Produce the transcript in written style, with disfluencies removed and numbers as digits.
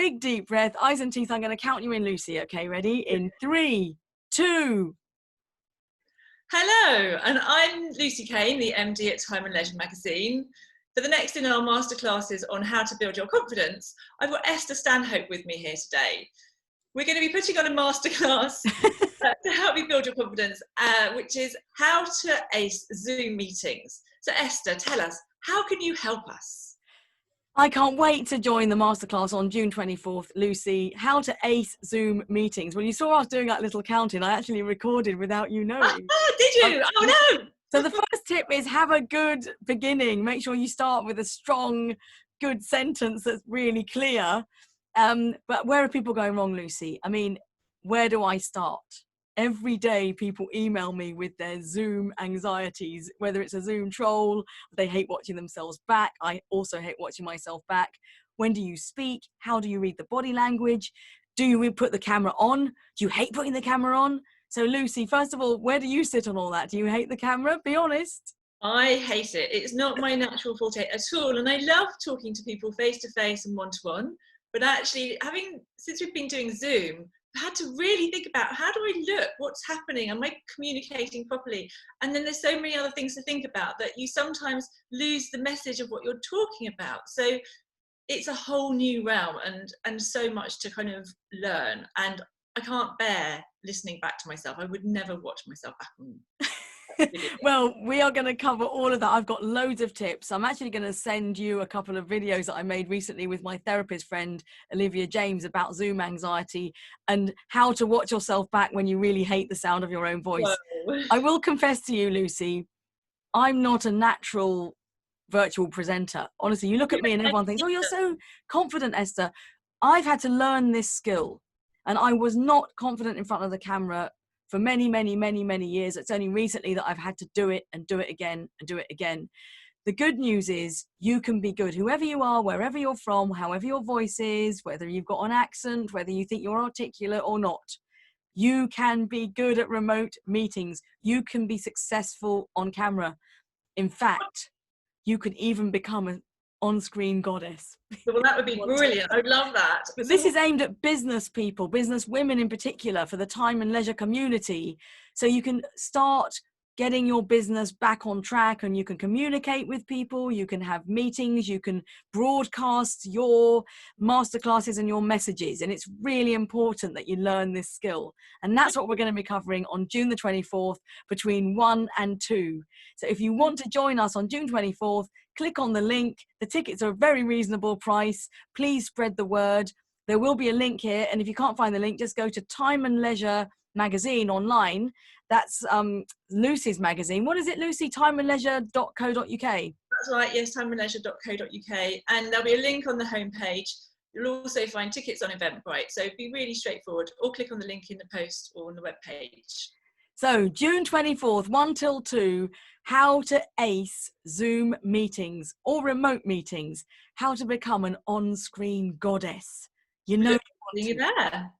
big deep breath, eyes and teeth. I'm going to count you in, Lucy. Okay, ready? In 3, 2. Hello, and I'm Lucy Kane, the MD at Time and Leisure magazine. For the next in our masterclasses on how to build your confidence, I've got Esther Stanhope with me here today. We're going to be putting on a masterclass to help you build your confidence, which is how to ace Zoom meetings. So Esther, tell us, how can you help us? I can't wait to join the masterclass on June 24th, Lucy. How to ace Zoom meetings. When you saw us doing that little counting, I actually recorded without you knowing. Oh, did you? Oh no! So the first tip is have a good beginning. Make sure you start with a strong, good sentence that's really clear. But where are people going wrong, Lucy? I mean, where do I start? Every day people email me with their Zoom anxieties, whether it's a Zoom troll, they hate watching themselves back. I also hate watching myself back. When do you speak? How do you read the body language? Do you put the camera on? Do you hate putting the camera on? So Lucy, first of all, where do you sit on all that? Do you hate the camera? Be honest. I hate it. It's not my natural forte at all. And I love talking to people face to face and one to one. But actually, since we've been doing Zoom, I had to really think about, how do I look? What's happening? Am I communicating properly? And then there's so many other things to think about that you sometimes lose the message of what you're talking about. So it's a whole new realm and so much to kind of learn. And I can't bear listening back to myself. I would never watch myself back on. Well, we are going to cover all of that. I've got loads of tips. I'm actually going to send you a couple of videos that I made recently with my therapist friend, Olivia James, about Zoom anxiety and how to watch yourself back when you really hate the sound of your own voice. Whoa. I will confess to you, Lucy, I'm not a natural virtual presenter. Honestly, you look at me and everyone thinks, oh, you're so confident, Esther. I've had to learn this skill. And I was not confident in front of the camera for many, many, many, many years. It's only recently that I've had to do it and do it again and do it again. The good news is you can be good. Whoever you are, wherever you're from, however your voice is, whether you've got an accent, whether you think you're articulate or not, you can be good at remote meetings. You can be successful on camera. In fact, you could even become an on-screen goddess. Well, that would be brilliant. I'd love that. But this is aimed at business people, business women in particular, for the time and leisure community. So you can start getting your business back on track and you can communicate with people, you can have meetings, you can broadcast your masterclasses and your messages. And it's really important that you learn this skill. And that's what we're going to be covering on June the 24th between 1 and 2. So if you want to join us on June 24th, click on the link. The tickets are a very reasonable price. Please spread the word. There will be a link here. And if you can't find the link, just go to Time and Leisure magazine online. That's Lucy's magazine. What is it, Lucy? timeandleisure.co.uk. That's right, yes, timeandleisure.co.uk. And there'll be a link on the homepage. You'll also find tickets on Eventbrite. So it'd be really straightforward. Or click on the link in the post or on the webpage. So June 24th, 1 till 2, how to ace Zoom meetings or remote meetings, how to become an on-screen goddess. You know, you're there.